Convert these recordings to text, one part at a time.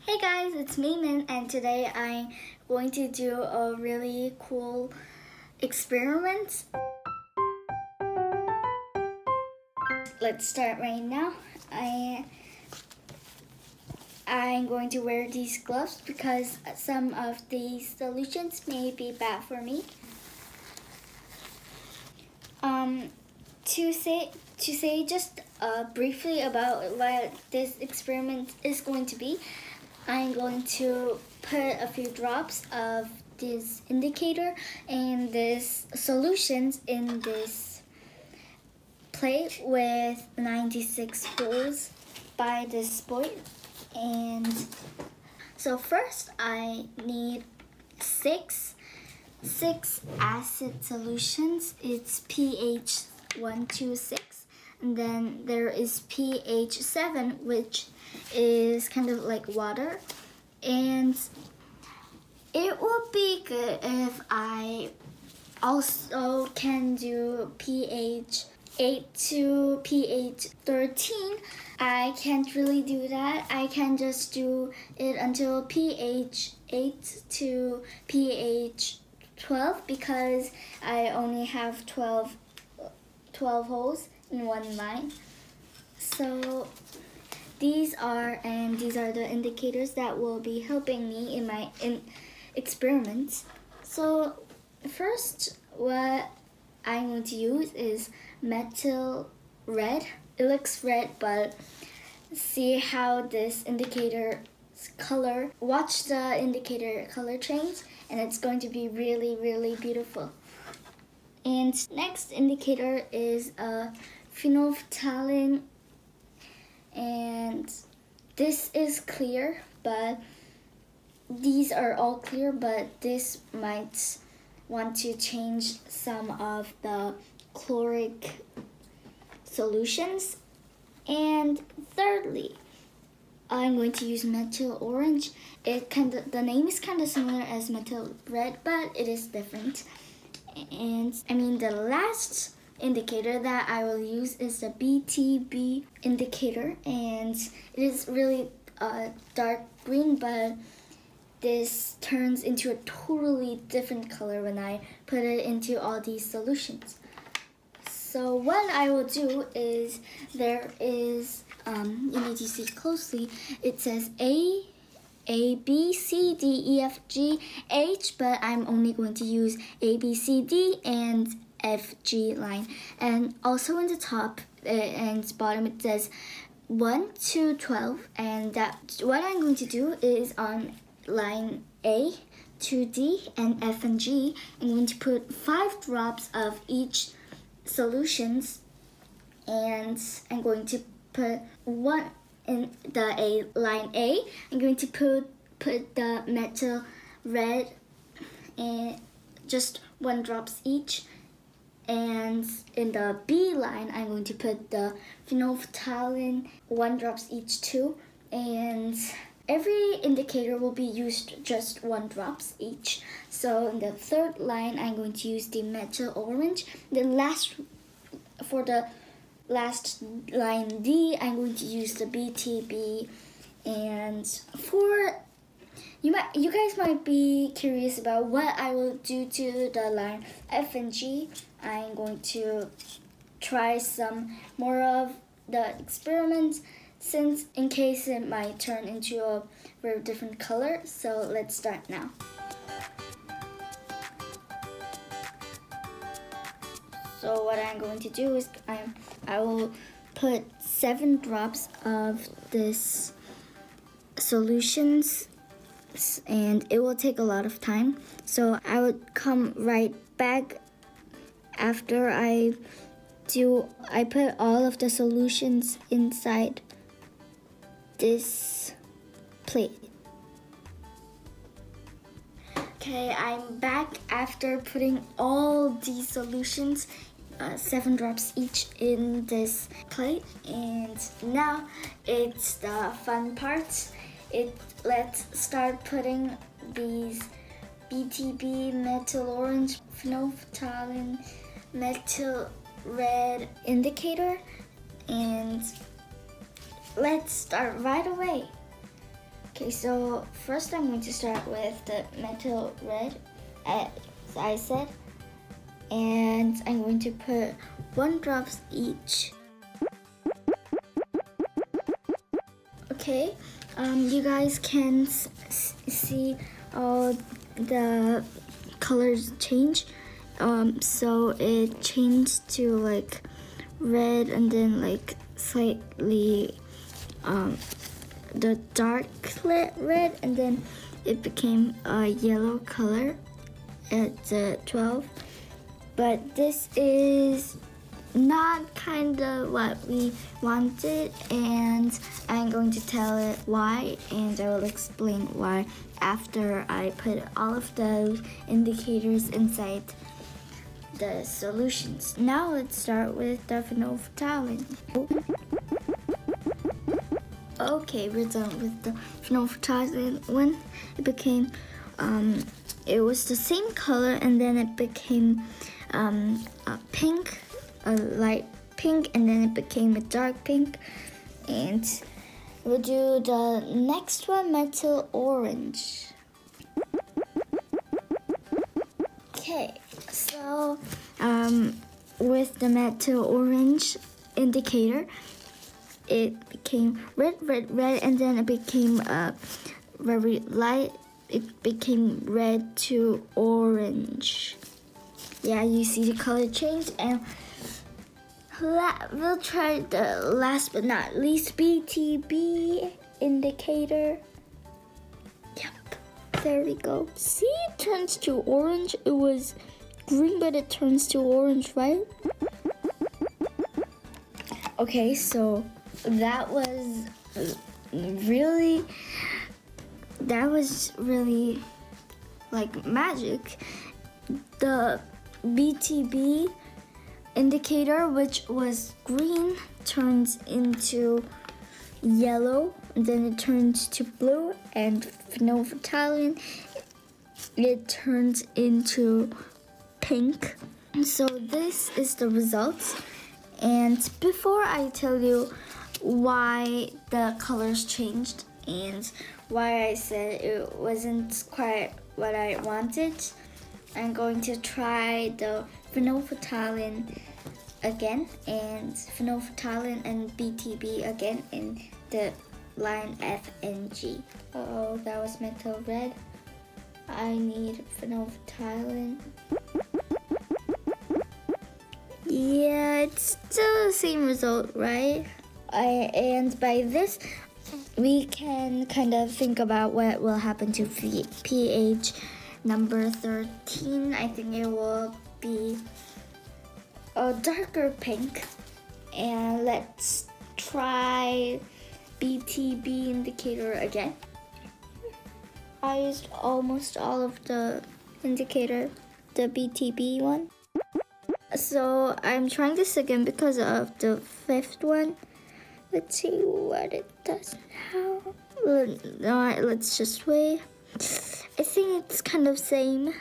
Hey guys, it's Mayman, and today I'm going to do a really cool experiment. Let's start right now. I'm going to wear these gloves because some of these solutions may be bad for me. To say just briefly about what this experiment is going to be, I'm going to put a few drops of this indicator and this solutions in this plate with 96 holes by this spoil. And so first I need six acid solutions. It's pH 126, and then there is pH 7, which is kind of like water. And it would be good if I also can do pH 8 to pH 13. I can't really do that. I can just do it until pH 8 to pH 12 because I only have 12 holes in one line. So these are the indicators that will be helping me in my experiments. So first, what I'm going to use is methyl red. It looks red, but see how this indicator's color. Watch the indicator color change, and it's going to be really, really beautiful. And next indicator is a phenolphthalein, and this is clear, but these are all clear, but this might want to change some of the chloric solutions. And thirdly, I'm going to use methyl orange. The name is kind of similar as methyl red, but it is different. And the last indicator that I will use is the BTB indicator, and it is really dark green, but this turns into a totally different color when I put it into all these solutions. So what I will do is there is, you need to see closely, it says A, B, C, D, E, F, G, H, but I'm only going to use A, B, C, D, and F, G line. And also in the top and bottom it says 1 to 12, and what I'm going to do is on line A to D and F and G, I'm going to put 5 drops of each solutions, and I'm going to put one in the line A. I'm going to put the methyl red and just 1 drops each, and in the B line I'm going to put the phenolphthalein 1 drops each too. And every indicator will be used just 1 drops each. So in the third line I'm going to use the methyl orange. For the last line D, I'm going to use the BTB. And for you guys might be curious about what I will do to the line F and G. I'm going to try some more of the experiments, since in case it might turn into a very different color. So let's start now. So what I'm going to do is I will put 7 drops of this solutions, and it will take a lot of time. So I would come right back after I put all of the solutions inside this plate. Okay, I'm back after putting all these solutions, 7 drops each, in this plate, and now it's the fun part. Let's start putting these BTB, methyl orange, phenolphthalein, methyl red indicator, and let's start right away. Okay, so first I'm going to start with the metal red, as I said, and I'm going to put 1 drops each. Okay, you guys can see all the colors change. So it changed to like red and then like slightly the dark red, and then it became a yellow color at 12. But this is not kind of what we wanted, and I'm going to tell it why, and I will explain why after I put all of those indicators inside the solutions. Now let's start with the phenolphthalein. Okay, we're done with the phenolphthalein one. It became, it was the same color, and then it became a pink, a light pink, and then it became a dark pink. And we'll do the next one, metal orange. Okay, so with the metal orange indicator, it became red, and then it became very light. It became red to orange. Yeah, you see the color change. And we'll try the last but not least BTB indicator. Yep, there we go. See, it turns to orange. It was green, but it turns to orange, right? Okay, so that was really like magic. The BTB indicator, which was green, turns into yellow, and then it turns to blue, and phenolphthalein, it turns into pink. So this is the results. And before I tell you why the colors changed and why I said it wasn't quite what I wanted, I'm going to try the phenolphthalein again, and phenolphthalein and BTB again in the line F and G. Oh, that was metal red. I need phenolphthalein. Yeah, it's still the same result, right? And by this, we can kind of think about what will happen to pH number 13. I think it will be a darker pink. And let's try BTB indicator again. I used almost all of the indicator, the BTB one. So I'm trying this again because of the 5th one. Let's see what it does now. Alright, let's just wait. I think it's kind of same.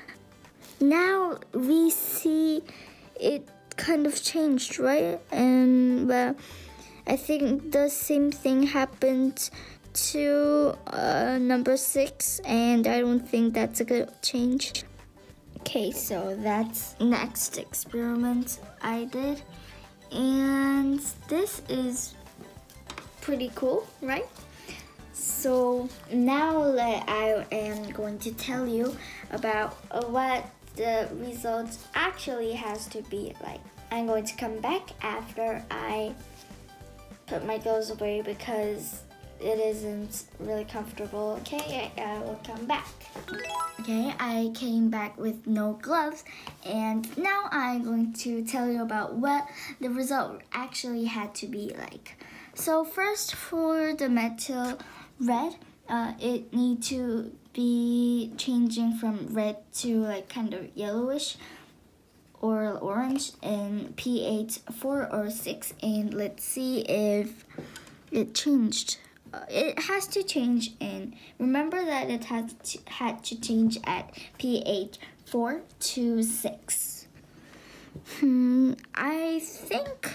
Now we see it kind of changed, right? And I think the same thing happened to number 6, and I don't think that's a good change. Okay, so that's next experiment I did, and this is pretty cool, right? So now I am going to tell you about what the results actually has to be like. I'm going to come back after I put my gloves away because it isn't really comfortable. Okay, I will come back. Okay, I came back with no gloves, and now I'm going to tell you about what the result actually had to be like. So first, for the metal red, it need to be changing from red to like kind of yellowish or orange in pH 4 or 6, and let's see if it changed. It has to change, and remember that it had to change at pH 4 to 6. I think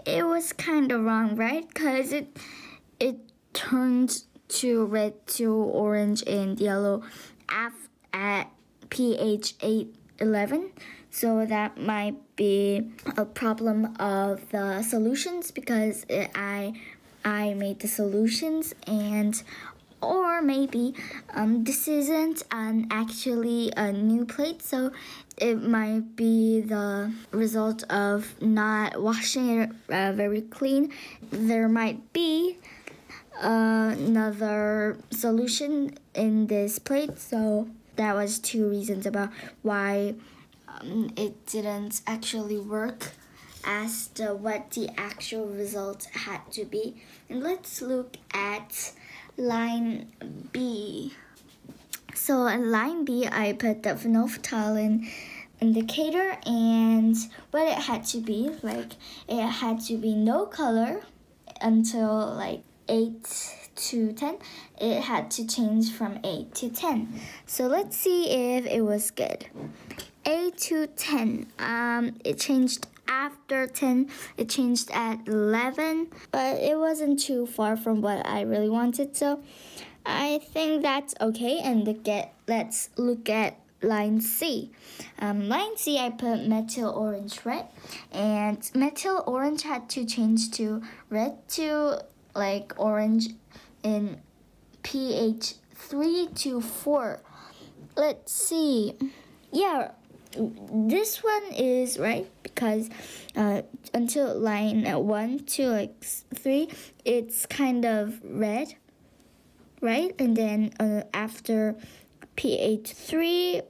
it was kind of wrong, right? Because it turned to red to orange and yellow at pH 11. So that might be a problem of the solutions because I made the solutions, and or maybe this isn't actually a new plate, so it might be the result of not washing it very clean. There might be another solution in this plate, so that was 2 reasons about why it didn't actually work as what the actual result had to be. And let's look at line B. So in line B, I put the phenolphthalein indicator, and what it had to be, like it had to be no color until like 8 to 10. It had to change from 8 to 10. So let's see if it was good. 8 to 10. It changed after 10. It changed at 11, but it wasn't too far from what I really wanted, so I think that's okay. And let's look at line C. Line C, I put methyl orange red, and methyl orange had to change to red to like orange in pH 3 to 4. Let's see. Yeah, this one is right because until line 1 to like 3, it's kind of red, right? And then after pH 3,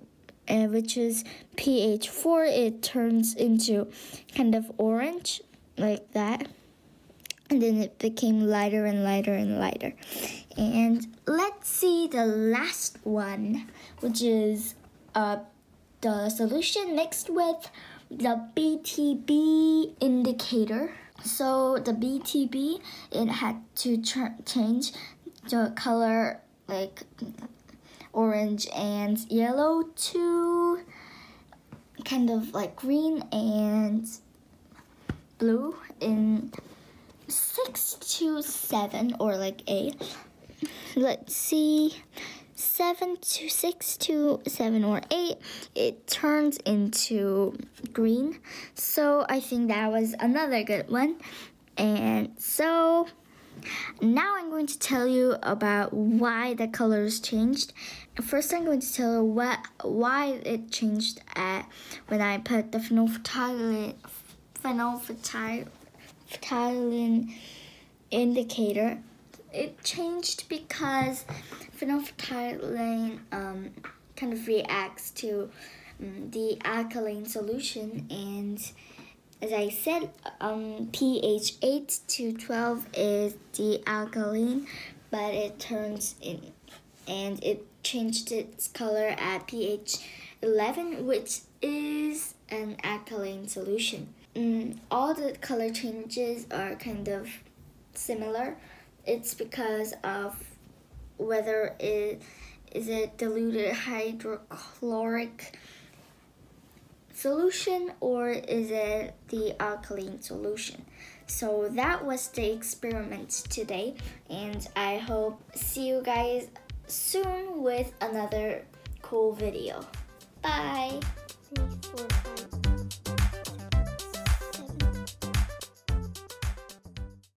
which is pH 4, it turns into kind of orange like that. And then it became lighter and lighter and lighter. And let's see the last one, which is the solution mixed with the BTB indicator. So the BTB, it had to change the color like orange and yellow to kind of like green and blue in 6 to 7 or like 8. Let's see, 6 to 7 or 8, it turns into green. So I think that was another good one. And so now I'm going to tell you about why the colors changed. First, I'm going to tell you why it changed when I put the phenolphthalein indicator. It changed because phenolphthalein kind of reacts to the alkaline solution, and as I said, pH 8 to 12 is the alkaline, but it turns in and it changed its color at pH 11, which is an alkaline solution. All the color changes are kind of similar. It's because of whether it is a diluted hydrochloric solution or is it the alkaline solution. So that was the experiment today, and I hope see you guys soon with another cool video. Bye. Thanks for